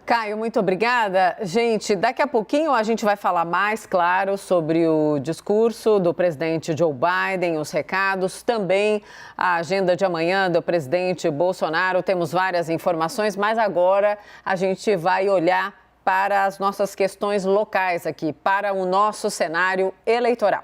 Caio, muito obrigada. Gente, daqui a pouquinho a gente vai falar mais, claro, sobre o discurso do presidente Joe Biden, os recados, também a agenda de amanhã do presidente Bolsonaro. Temos várias informações, mas agora a gente vai olhar para as nossas questões locais aqui, para o nosso cenário eleitoral.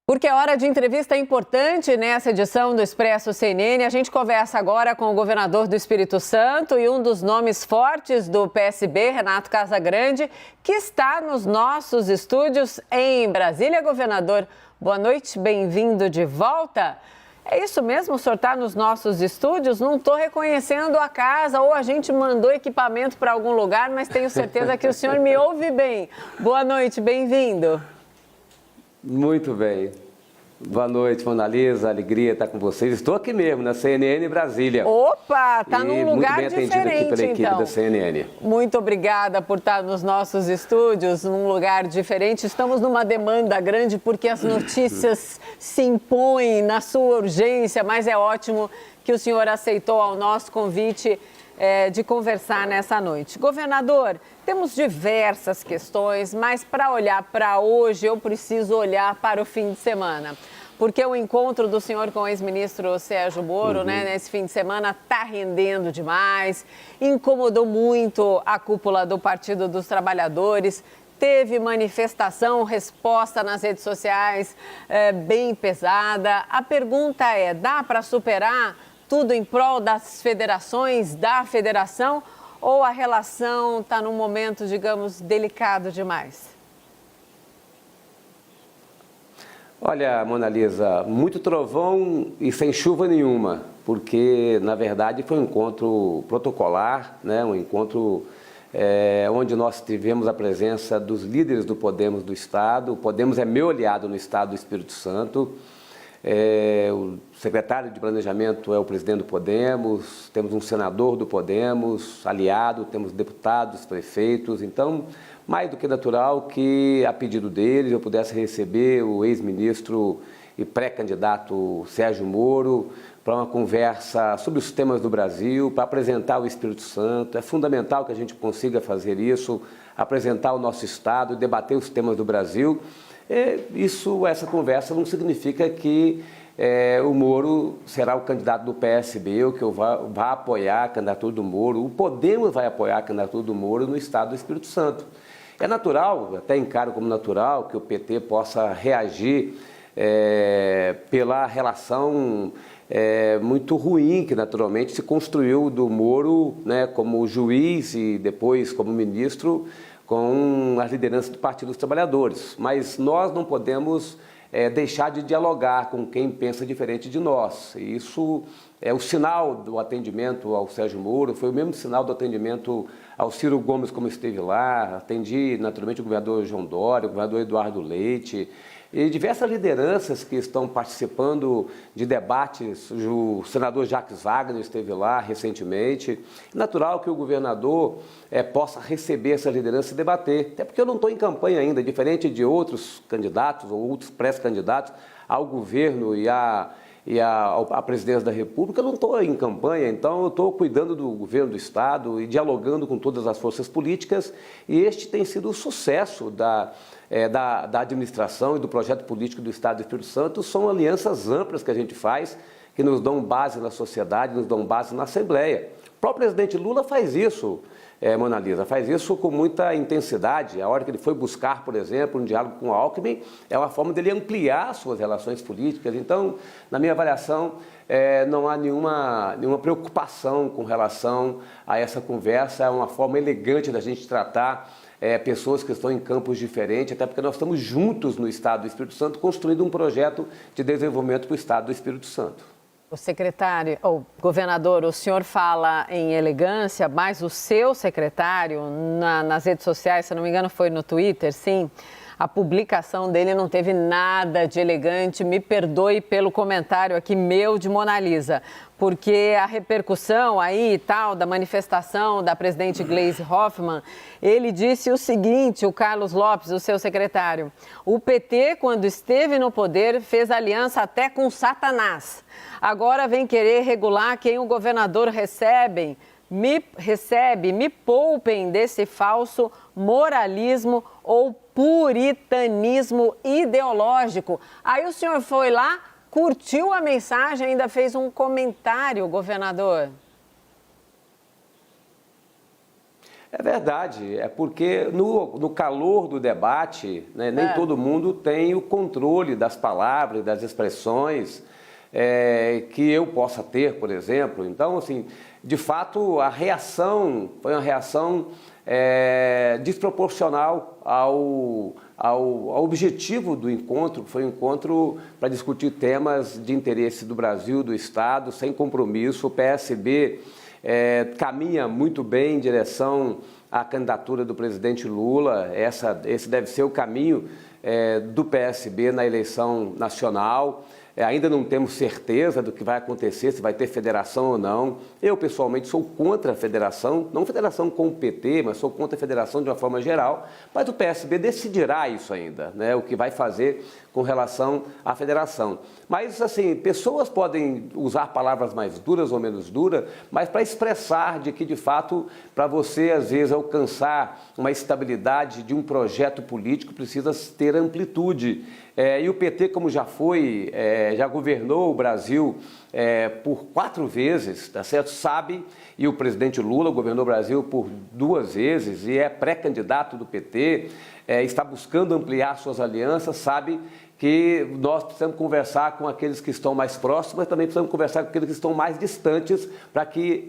Porque a hora de entrevista é importante nessa edição do Expresso CNN. A gente conversa agora com o governador do Espírito Santo e um dos nomes fortes do PSB, Renato Casagrande, que está nos nossos estúdios em Brasília. Governador, boa noite, bem-vindo de volta. É isso mesmo, o senhor está nos nossos estúdios? Não estou reconhecendo a casa ou a gente mandou equipamento para algum lugar, mas tenho certeza que o senhor me ouve bem. Boa noite, bem-vindo. Muito bem. Boa noite, Mona Lisa, alegria estar com vocês. Estou aqui mesmo, na CNN Brasília. Opa, está num lugar muito bem atendido aqui pela equipe da CNN. Muito obrigada por estar nos nossos estúdios, num lugar diferente. Estamos numa demanda grande porque as notícias se impõem na sua urgência, mas é ótimo que o senhor aceitou ao nosso convite de conversar nessa noite. Governador, temos diversas questões, mas para olhar para hoje, eu preciso olhar para o fim de semana. Porque o encontro do senhor com o ex-ministro Sérgio Moro, nesse fim de semana, está rendendo demais, incomodou muito a cúpula do Partido dos Trabalhadores, teve manifestação, resposta nas redes sociais bem pesada. A pergunta é, dá para superar tudo em prol das federações, da federação, ou a relação está num momento, digamos, delicado demais? Olha, Mona Lisa, muito trovão e sem chuva nenhuma, porque, na verdade, foi um encontro protocolar, né? Um encontro onde nós tivemos a presença dos líderes do Podemos do Estado. O Podemos é meu aliado no Estado do Espírito Santo. O secretário de Planejamento é o presidente do Podemos, temos um senador do Podemos, aliado, temos deputados, prefeitos. Então, mais do que natural que, a pedido deles, eu pudesse receber o ex-ministro e pré-candidato Sérgio Moro para uma conversa sobre os temas do Brasil, para apresentar o Espírito Santo. É fundamental que a gente consiga fazer isso, apresentar o nosso Estado e debater os temas do Brasil. Essa conversa não significa que o Moro será o candidato do PSB, ou que eu vá apoiar a candidatura do Moro. O Podemos vai apoiar a candidatura do Moro no Estado do Espírito Santo. É natural, até encaro como natural, que o PT possa reagir pela relação muito ruim que naturalmente se construiu do Moro, né, como juiz e depois como ministro, com as lideranças do Partido dos Trabalhadores. Mas nós não podemos deixar de dialogar com quem pensa diferente de nós. E isso é o sinal do atendimento ao Sérgio Moro, foi o mesmo sinal do atendimento ao Ciro Gomes, como esteve lá. Atendi naturalmente o governador João Dória, o governador Eduardo Leite, e diversas lideranças que estão participando de debates. O senador Jacques Wagner esteve lá recentemente. É natural que o governador possa receber essa liderança e debater, até porque eu não estou em campanha ainda, diferente de outros candidatos ou outros pré-candidatos ao governo e à presidência da República. Eu não estou em campanha, então eu estou cuidando do governo do Estado e dialogando com todas as forças políticas, e este tem sido o sucesso da administração e do projeto político do Estado do Espírito Santo. São alianças amplas que a gente faz, que nos dão base na sociedade, nos dão base na Assembleia. O próprio presidente Lula faz isso, Mona Lisa, faz isso com muita intensidade. A hora que ele foi buscar, por exemplo, um diálogo com o Alckmin, é uma forma dele ampliar suas relações políticas. Então, na minha avaliação, não há nenhuma preocupação com relação a essa conversa. É uma forma elegante da gente tratar pessoas que estão em campos diferentes, até porque nós estamos juntos no Estado do Espírito Santo construindo um projeto de desenvolvimento para o Estado do Espírito Santo. O secretário, ou governador, o senhor fala em elegância, mas o seu secretário, nas redes sociais, se não me engano foi no Twitter, sim, A publicação dele não teve nada de elegante, me perdoe pelo comentário aqui meu de Mona Lisa, porque a repercussão aí e tal da manifestação da presidente Gleisi Hoffmann, ele disse o seguinte, o Carlos Lopes, o seu secretário, o PT, quando esteve no poder, fez aliança até com Satanás. Agora vem querer regular quem o governador recebe, me poupem desse falso moralismo ou puritanismo ideológico. Aí o senhor foi lá, curtiu a mensagem, ainda fez um comentário, governador. É verdade, é porque no calor do debate, né, nem todo mundo tem o controle das palavras, das expressões que eu possa ter, por exemplo. Então, assim, de fato, a reação foi uma reação desproporcional ao objetivo do encontro, que foi um encontro para discutir temas de interesse do Brasil, do Estado, sem compromisso. O PSB caminha muito bem em direção à candidatura do presidente Lula. Esse deve ser o caminho do PSB na eleição nacional. Ainda não temos certeza do que vai acontecer, se vai ter federação ou não. Eu, pessoalmente, sou contra a federação, não federação com o PT, mas sou contra a federação de uma forma geral. Mas o PSB decidirá isso ainda, né, o que vai fazer com relação à federação. Mas, assim, pessoas podem usar palavras mais duras ou menos duras, mas para expressar de que, de fato, para você, às vezes, alcançar uma estabilidade de um projeto político, precisa ter amplitude. E o PT, como já governou o Brasil por 4 vezes, tá certo? Sabe, e o presidente Lula governou o Brasil por 2 vezes e é pré-candidato do PT, está buscando ampliar suas alianças, sabe que nós precisamos conversar com aqueles que estão mais próximos, mas também precisamos conversar com aqueles que estão mais distantes, para que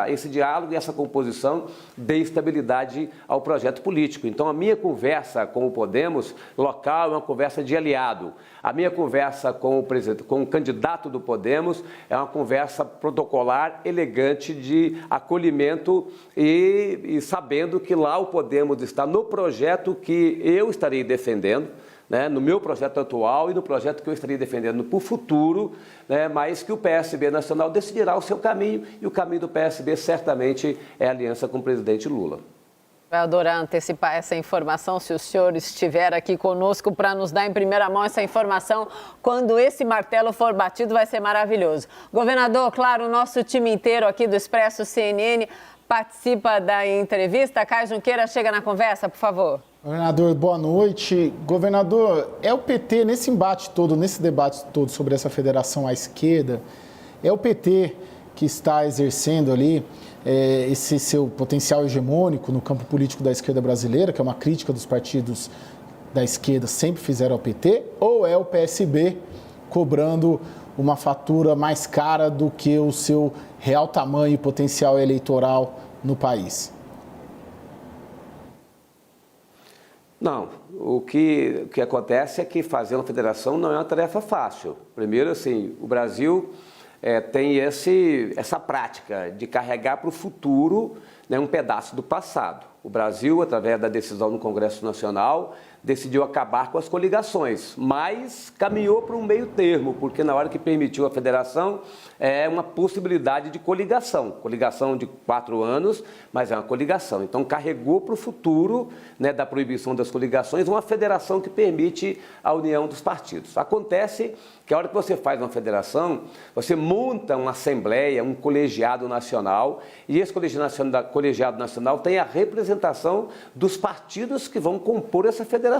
esse diálogo e essa composição dê estabilidade ao projeto político. Então, a minha conversa com o Podemos local é uma conversa de aliado. A minha conversa com o candidato do Podemos é uma conversa protocolar, elegante, de acolhimento e sabendo que lá o Podemos está no projeto que eu estarei defendendo, né, no meu projeto atual e no projeto que eu estaria defendendo para o futuro, né, mas que o PSB nacional decidirá o seu caminho, e o caminho do PSB certamente é a aliança com o presidente Lula. Vai adorar antecipar essa informação, se o senhor estiver aqui conosco para nos dar em primeira mão essa informação. Quando esse martelo for batido, vai ser maravilhoso. Governador, claro, o nosso time inteiro aqui do Expresso CNN participa da entrevista. Caio Junqueira, chega na conversa, por favor. Governador, boa noite. Governador, é o PT, nesse debate todo sobre essa federação à esquerda, é o PT que está exercendo ali esse seu potencial hegemônico no campo político da esquerda brasileira, que é uma crítica dos partidos da esquerda sempre fizeram ao PT, ou é o PSB cobrando uma fatura mais cara do que o seu real tamanho e potencial eleitoral no país? Não, o que acontece é que fazer uma federação não é uma tarefa fácil. Primeiro, assim, o Brasil tem essa prática de carregar para o futuro, né, um pedaço do passado. O Brasil, através da decisão no Congresso Nacional, decidiu acabar com as coligações, mas caminhou para um meio termo, porque na hora que permitiu a federação, é uma possibilidade de coligação de 4 anos, mas é uma coligação. Então carregou para o futuro, né, da proibição das coligações, uma federação que permite a união dos partidos. Acontece que a hora que você faz uma federação, você monta uma assembleia, um colegiado nacional, e esse colegiado nacional tem a representação dos partidos que vão compor essa federação.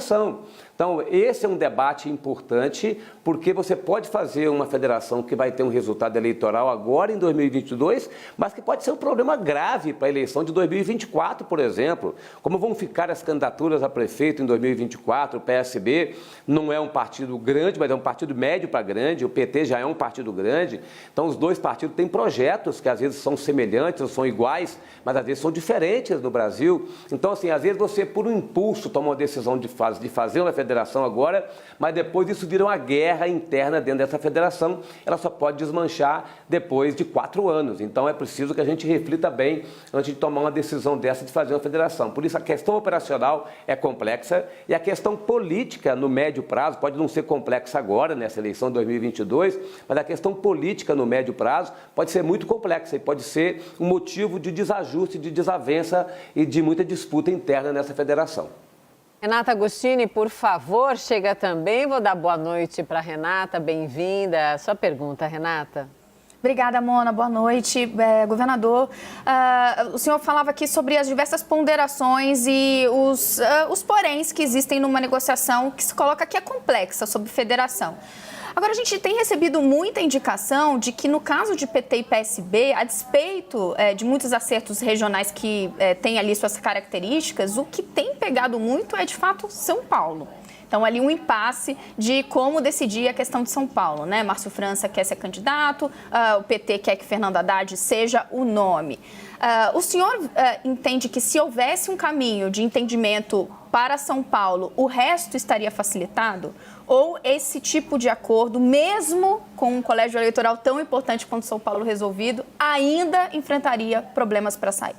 Então, esse é um debate importante, porque você pode fazer uma federação que vai ter um resultado eleitoral agora em 2022, mas que pode ser um problema grave para a eleição de 2024, por exemplo. Como vão ficar as candidaturas a prefeito em 2024? O PSB não é um partido grande, mas é um partido médio para grande, o PT já é um partido grande. Então, os dois partidos têm projetos que às vezes são semelhantes ou são iguais, mas às às vezes são diferentes no Brasil. Então, assim, às vezes você, por um impulso, toma uma decisão de fazer uma federação agora, mas depois isso vira uma guerra interna dentro dessa federação. Ela só pode desmanchar depois de 4 anos. Então, é preciso que a gente reflita bem antes de tomar uma decisão dessa de fazer uma federação. Por isso, a questão operacional é complexa e a questão política no médio prazo pode não ser complexa agora, nessa eleição de 2022, mas a questão política no médio prazo pode ser muito complexa e pode ser um motivo de desajuste, de desavença e de muita disputa interna nessa federação. Renata Agostini, por favor, chega também. Vou dar boa noite para a Renata, bem-vinda. Sua pergunta, Renata. Obrigada, Mona. Boa noite, governador. O senhor falava aqui sobre as diversas ponderações e os poréns que existem numa negociação que se coloca que é complexa sobre federação. Agora, a gente tem recebido muita indicação de que, no caso de PT e PSB, a despeito de muitos acertos regionais que têm ali suas características, o que tem pegado muito é, de fato, São Paulo. Então, ali um impasse de como decidir a questão de São Paulo, né? Márcio França quer ser candidato, o PT quer que Fernando Haddad seja o nome. O senhor entende que se houvesse um caminho de entendimento para São Paulo, o resto estaria facilitado? Ou esse tipo de acordo, mesmo com um colégio eleitoral tão importante quanto São Paulo resolvido, ainda enfrentaria problemas para sair?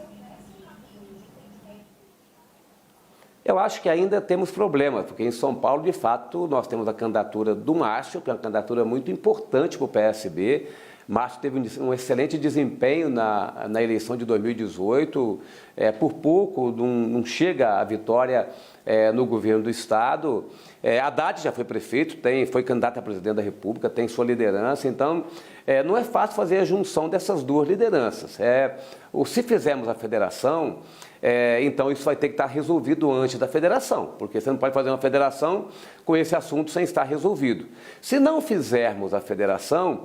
Eu acho que ainda temos problemas, porque em São Paulo, de fato, nós temos a candidatura do Márcio, que é uma candidatura muito importante para o PSB. Márcio teve um excelente desempenho na eleição de 2018, por pouco não chega à vitória no governo do Estado. Haddad já foi prefeito, foi candidato a presidente da República, tem sua liderança, então não é fácil fazer a junção dessas duas lideranças. Se fizermos a federação, então isso vai ter que estar resolvido antes da federação, porque você não pode fazer uma federação com esse assunto sem estar resolvido. Se não fizermos a federação,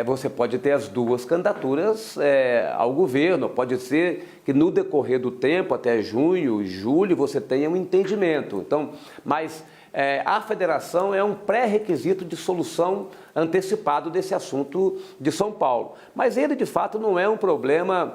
você pode ter as duas candidaturas ao governo, pode ser que no decorrer do tempo, até junho, julho, você tenha um entendimento. Então, mas a federação é um pré-requisito de solução antecipado desse assunto de São Paulo. Mas ele, de fato, não é um problema,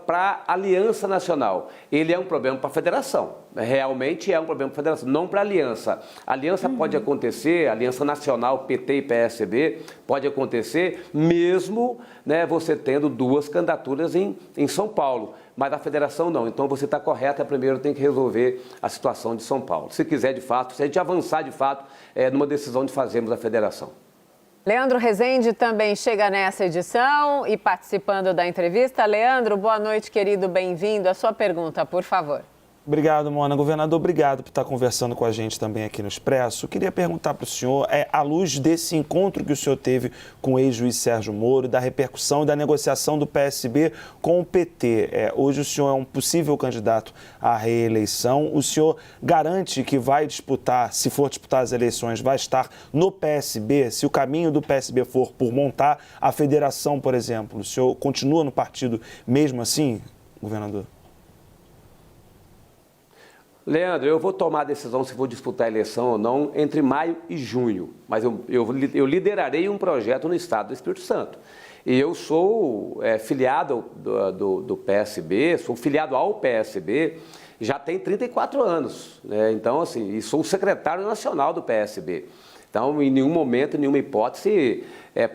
para a Aliança Nacional. Ele é um problema para a federação. Realmente é um problema para a federação, não para a aliança. A aliança pode acontecer, a Aliança Nacional, PT e PSB, pode acontecer mesmo você tendo duas candidaturas em São Paulo. Mas a federação não. Então você está correta, primeiro tem que resolver a situação de São Paulo. Se quiser, de fato, se a gente avançar, de fato, numa decisão de fazermos a federação. Leandro Rezende também chega nessa edição e participando da entrevista. Leandro, boa noite, querido, bem-vindo. A sua pergunta, por favor. Obrigado, Mona. Governador, obrigado por estar conversando com a gente também aqui no Expresso. Queria perguntar para o senhor, à luz desse encontro que o senhor teve com o ex-juiz Sérgio Moro, da repercussão e da negociação do PSB com o PT. Hoje o senhor é um possível candidato à reeleição. O senhor garante que vai disputar, se for disputar as eleições, vai estar no PSB? Se o caminho do PSB for por montar a federação, por exemplo, o senhor continua no partido mesmo assim, governador? Leandro, eu vou tomar a decisão se vou disputar a eleição ou não entre maio e junho, mas eu liderarei um projeto no estado do Espírito Santo. E eu sou filiado do PSB, sou filiado ao PSB, já tem 34 anos, né? Então, assim, e sou o secretário nacional do PSB. Então, em nenhum momento, em nenhuma hipótese,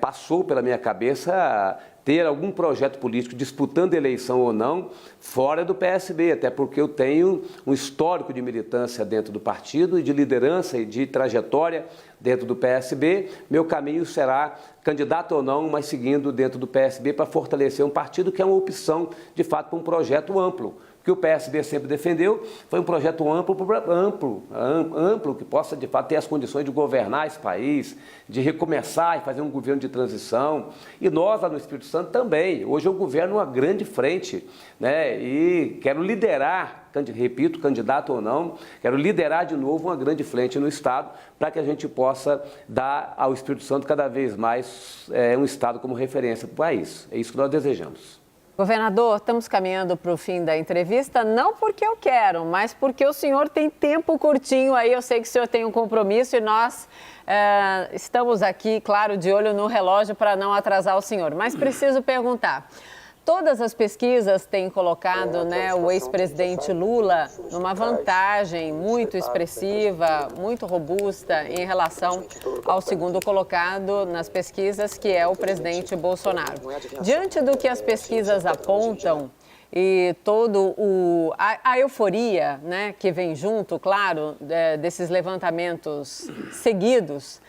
passou pela minha cabeça ter algum projeto político disputando eleição ou não fora do PSB, até porque eu tenho um histórico de militância dentro do partido e de liderança e de trajetória dentro do PSB. Meu caminho será candidato ou não, mas seguindo dentro do PSB para fortalecer um partido que é uma opção, de fato, para um projeto amplo. Que o PSB sempre defendeu, foi um projeto amplo, que possa, de fato, ter as condições de governar esse país, de recomeçar e fazer um governo de transição. E nós, lá no Espírito Santo, também. Hoje eu governo uma grande frente, né? E quero liderar, repito, candidato ou não, quero liderar de novo uma grande frente no Estado para que a gente possa dar ao Espírito Santo cada vez mais um Estado como referência para o país. É isso que nós desejamos. Governador, estamos caminhando para o fim da entrevista, não porque eu quero, mas porque o senhor tem tempo curtinho aí, eu sei que o senhor tem um compromisso e nós estamos aqui, claro, de olho no relógio para não atrasar o senhor. Mas preciso perguntar, Todas as pesquisas têm colocado, né, o ex-presidente Lula numa vantagem muito expressiva, muito robusta em relação ao segundo colocado nas pesquisas, que é o presidente Bolsonaro. Diante do que as pesquisas apontam e a euforia, né, que vem junto, claro, desses levantamentos seguidos,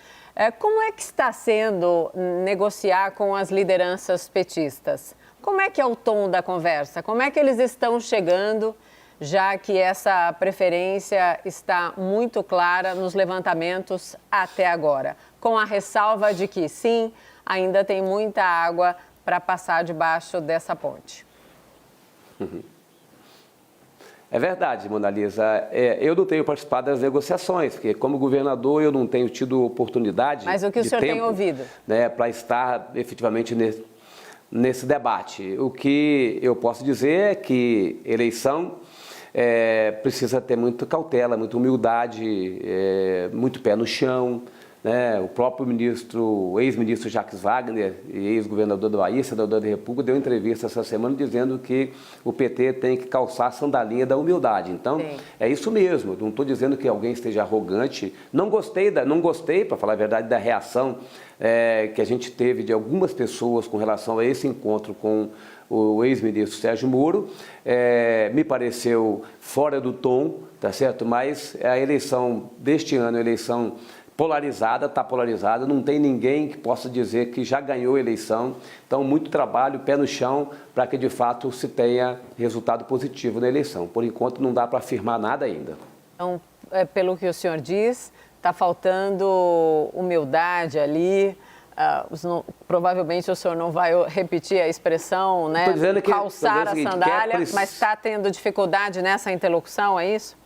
como é que está sendo negociar com as lideranças petistas? Como é que é o tom da conversa? Como é que eles estão chegando, já que essa preferência está muito clara nos levantamentos até agora? Com a ressalva de que, sim, ainda tem muita água para passar debaixo dessa ponte. É verdade, Mona Lisa. Eu não tenho participado das negociações, porque como governador eu não tenho tido oportunidade. Mas o que o senhor tem ouvido? Né, para estar efetivamente nesse debate. O que eu posso dizer é que eleição precisa ter muita cautela, muita humildade, muito pé no chão. Né? O próprio ex-ministro Jacques Wagner e ex-governador do Bahia, senador da República, deu entrevista essa semana dizendo que o PT tem que calçar a sandalinha da humildade. Então, sim, é isso mesmo. Não estou dizendo que alguém esteja arrogante. Não gostei, para falar a verdade, da reação que a gente teve de algumas pessoas com relação a esse encontro com o ex-ministro Sérgio Moro. Me pareceu fora do tom, tá certo? Mas a eleição deste ano, a eleição está polarizada, não tem ninguém que possa dizer que já ganhou a eleição. Então, muito trabalho, pé no chão, para que de fato se tenha resultado positivo na eleição. Por enquanto, não dá para afirmar nada ainda. Então, pelo que o senhor diz, está faltando humildade ali. Provavelmente o senhor não vai repetir a expressão, né? Calçar a sandália, mas está tendo dificuldade nessa interlocução, é isso?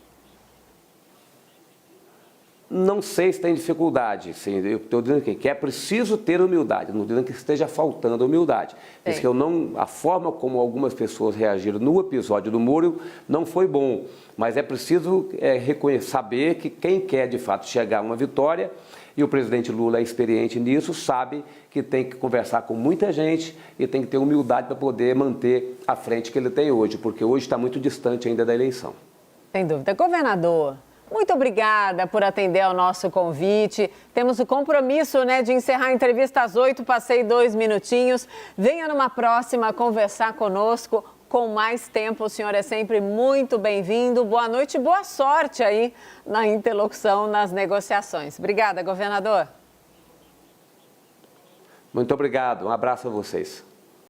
Não sei se tem dificuldade, sim. Eu estou dizendo que é preciso ter humildade, não estou dizendo que esteja faltando humildade. Diz que a forma como algumas pessoas reagiram no episódio do Moro não foi bom, mas é preciso saber que quem quer de fato chegar a uma vitória, e o presidente Lula é experiente nisso, sabe que tem que conversar com muita gente e tem que ter humildade para poder manter a frente que ele tem hoje, porque hoje está muito distante ainda da eleição. Sem dúvida. Governador, muito obrigada por atender ao nosso convite. Temos o compromisso, né, de encerrar a entrevista às 8, passei 2 minutinhos. Venha numa próxima conversar conosco com mais tempo. O senhor é sempre muito bem-vindo. Boa noite e boa sorte aí na interlocução, nas negociações. Obrigada, governador. Muito obrigado. Um abraço a vocês.